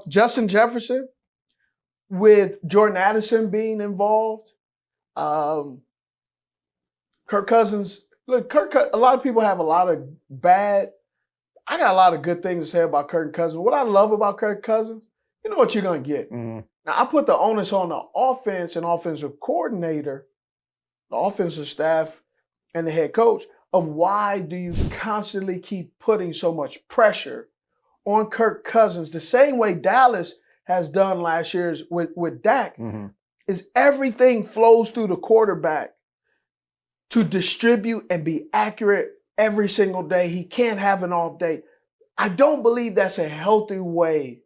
Justin Jefferson, with Jordan Addison being involved, Kirk Cousins. Look, a lot of people have a lot of bad. I got a lot of good things to say about Kirk Cousins. What I love about Kirk Cousins, you know what you're going to get. Mm-hmm. Now, I put the onus on the offense and offensive coordinator, the offensive staff, and the head coach of why do you constantly keep putting so much pressure on Kirk Cousins the same way Dallas has done last year with Dak, is everything flows through the quarterback to distribute and be accurate every single day. He can't have an off day. I don't believe that's a healthy way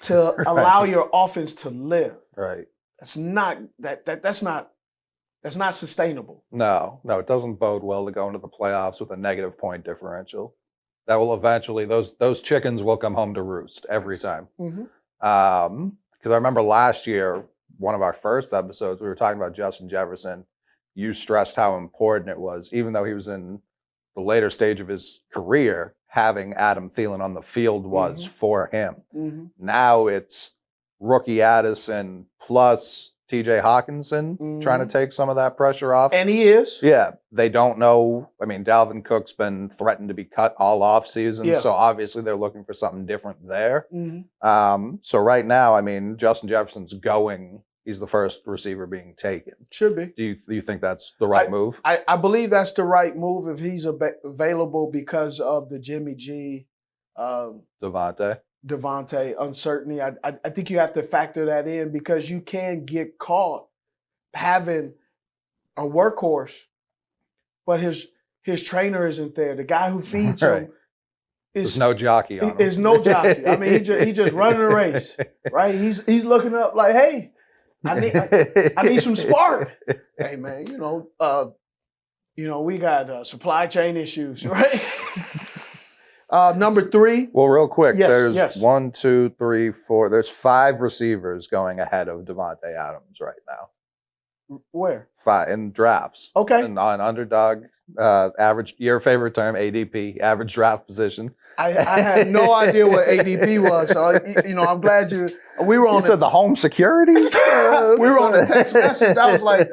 to allow your offense to live. Right. That's not sustainable. No, it doesn't bode well to go into the playoffs with a negative point differential. That will eventually, those chickens will come home to roost every time. Mm-hmm. Because I remember last year, one of our first episodes, we were talking about Justin Jefferson. You stressed how important it was, even though he was in the later stage of his career, having Adam Thielen on the field was for him. Mm-hmm. Now it's rookie Addison plus TJ Hawkinson trying to take some of that pressure off. And he is. Yeah. They don't know. I mean, Dalvin Cook's been threatened to be cut all off season. Yeah. So obviously they're looking for something different there. Mm-hmm. So right now, I mean, Justin Jefferson's going. He's the first receiver being taken. Should be. Do you think that's the right move? I believe that's the right move if he's available because of the Jimmy G, Devontae uncertainty. I think you have to factor that in because you can get caught having a workhorse, but his trainer isn't there. The guy who feeds him there's no jockey on him. Is no jockey. I mean, he just running a race, right? He's looking up like, hey, I need some spark. Hey man, we got supply chain issues, right? Number 3. Well, real quick, there's yes. 1, 2, 3, 4. There's 5 receivers going ahead of Devontae Adams right now. Where? 5 in drafts. Okay. And on Underdog, average, your favorite term, ADP, average draft position. I had no idea what ADP was, so I'm glad we were on. You said the home security. We were on a text message. I was like,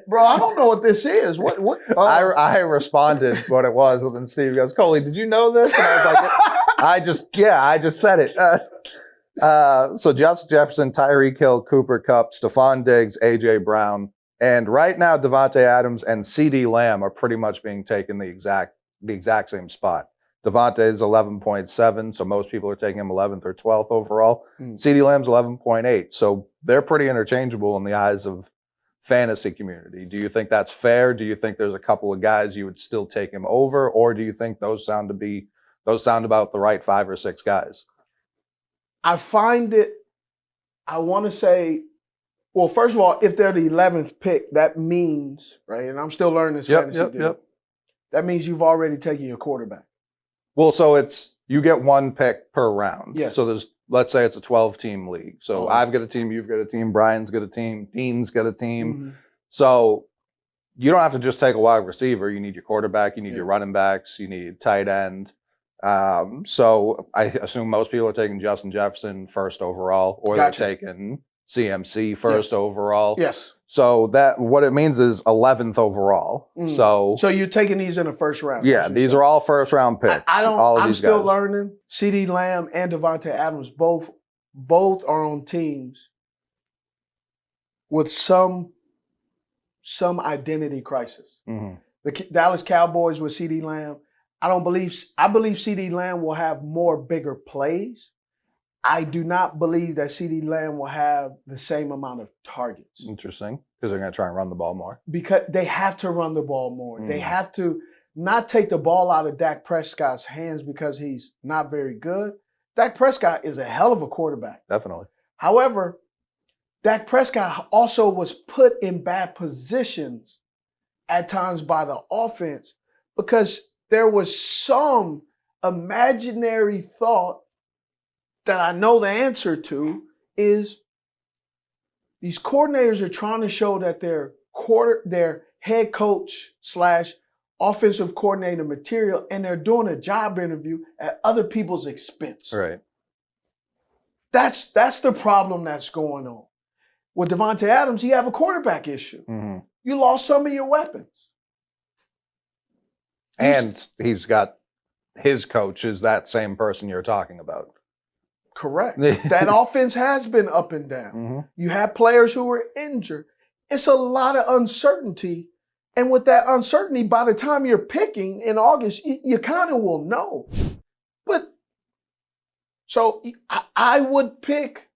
bro, I don't know what this is. What? I responded what it was, and then Steve goes, Coley, did you know this? And I was like, I just said it. So Justin Jefferson, Tyreek Hill, Cooper Kupp, Stephon Diggs, AJ Brown, and right now Devontae Adams and CeeDee Lamb are pretty much being taken the exact same spot. Devontae is 11.7, so most people are taking him 11th or 12th overall. CeeDee Lamb's 11.8, so they're pretty interchangeable in the eyes of fantasy community. Do you think that's fair? Do you think there's a couple of guys you would still take him over, or do you think those sound about the right 5 or 6 guys? I find it. I want to say, well, first of all, if they're the 11th pick, that means, right? And I'm still learning this fantasy deal. That means you've already taken your quarterback. Well, so you get 1 pick per round. Yeah. So let's say it's a 12-team league. So I've got a team, you've got a team, Brian's got a team, Dean's got a team. Mm-hmm. So you don't have to just take a wide receiver. You need your quarterback, you need your running backs, you need tight end. So I assume most people are taking Justin Jefferson first overall, or they're taking CMC first overall. Yes. So that what it means is 11th overall. So you're taking these in the first round. Yeah, these are all first round picks. I'm still learning. CeeDee Lamb and Devontae Adams both are on teams with some identity crisis. The Dallas Cowboys with CeeDee Lamb. I believe CeeDee Lamb will have more bigger plays. I do not believe that CeeDee Lamb will have the same amount of targets. Interesting, because they're going to try and run the ball more. Because they have to run the ball more. They have to not take the ball out of Dak Prescott's hands because he's not very good. Dak Prescott is a hell of a quarterback. Definitely. However, Dak Prescott also was put in bad positions at times by the offense because there was some imaginary thought that I know the answer to is these coordinators are trying to show that their head coach / offensive coordinator material, and they're doing a job interview at other people's expense. Right. That's the problem that's going on. With Devontae Adams, you have a quarterback issue. Mm-hmm. You lost some of your weapons. And he's got his coach is that same person you're talking about. Correct. That offense has been up and down. Mm-hmm. You have players who are injured. It's a lot of uncertainty. And with that uncertainty, by the time you're picking in August, you kind of will know. But so I would pick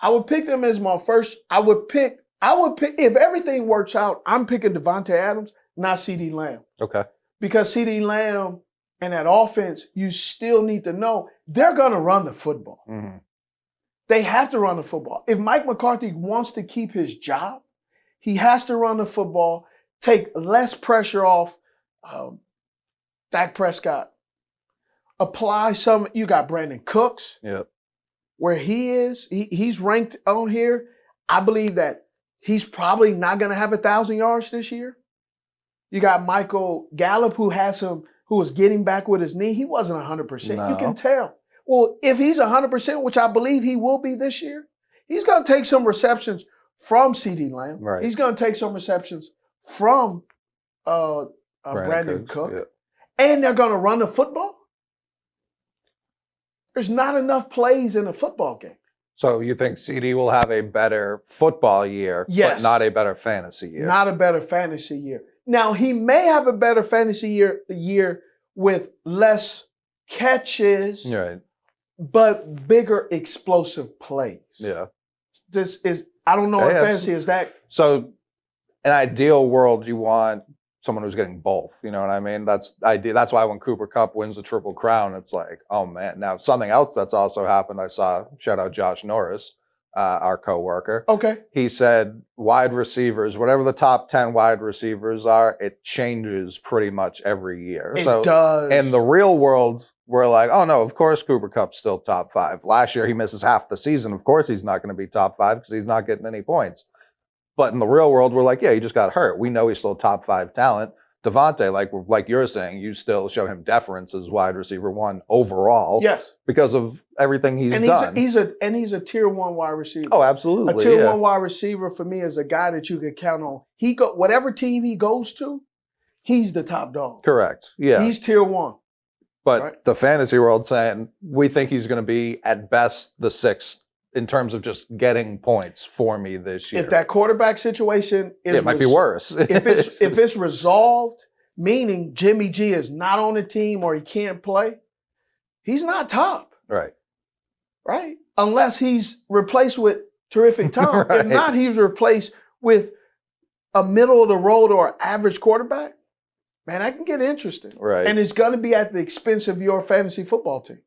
them as my first. I would pick if everything works out, I'm picking Devontae Adams, not CeeDee Lamb. Okay. Because CeeDee Lamb and that offense, you still need to know they're going to run the football. Mm-hmm. They have to run the football. If Mike McCarthy wants to keep his job, he has to run the football, take less pressure off Dak Prescott. Apply some. You got Brandon Cooks. Yep. Where he is, he's ranked on here. I believe that he's probably not going to have 1,000 yards this year. You got Michael Gallup, who was getting back with his knee. He wasn't 100%. No. You can tell. Well, if he's 100%, which I believe he will be this year, he's going to take some receptions from CeeDee Lamb. Right. He's going to take some receptions from Brandon Cook. Yeah. And they're going to run the football. There's not enough plays in a football game. So you think CD will have a better football year, Yes. but not a better fantasy year? Not a better fantasy year. Now, he may have a better fantasy year with less catches, Right. but bigger explosive plays. Yeah. I don't know Yeah, if fantasy is that. So, an ideal world, you want someone who's getting both. You know what I mean? That's idea. That's why when Cooper Kupp wins the Triple Crown, it's like, oh man. Now, something else that's also happened, I saw, shout out Josh Norris, our coworker. Okay. He said wide receivers, whatever the top 10 wide receivers are, it changes pretty much every year. It does. In the real world, we're like, oh no, of course Cooper Kupp's still top 5. Last year he misses half the season. Of course he's not going to be top 5 because he's not getting any points. But in the real world, we're like, yeah, he just got hurt. We know he's still top 5 talent. Devontae, like you're saying, you still show him deference as wide receiver 1 overall. Yes. Because of everything he's done. He's a tier 1 wide receiver. Oh, absolutely. A tier 1 wide receiver for me is a guy that you could count on. Whatever team he goes to, he's the top dog. Correct. Yeah. He's tier 1. But right? The fantasy world saying we think he's going to be at best the 6th in terms of just getting points for me this year. If that quarterback situation is it might be worse. if it's resolved, meaning Jimmy G is not on the team or he can't play, he's not top. Right. Right? Unless he's replaced with terrific talent. Right. If not, he's replaced with a middle of the road or average quarterback. Man, that can get interesting. Right. And it's going to be at the expense of your fantasy football team.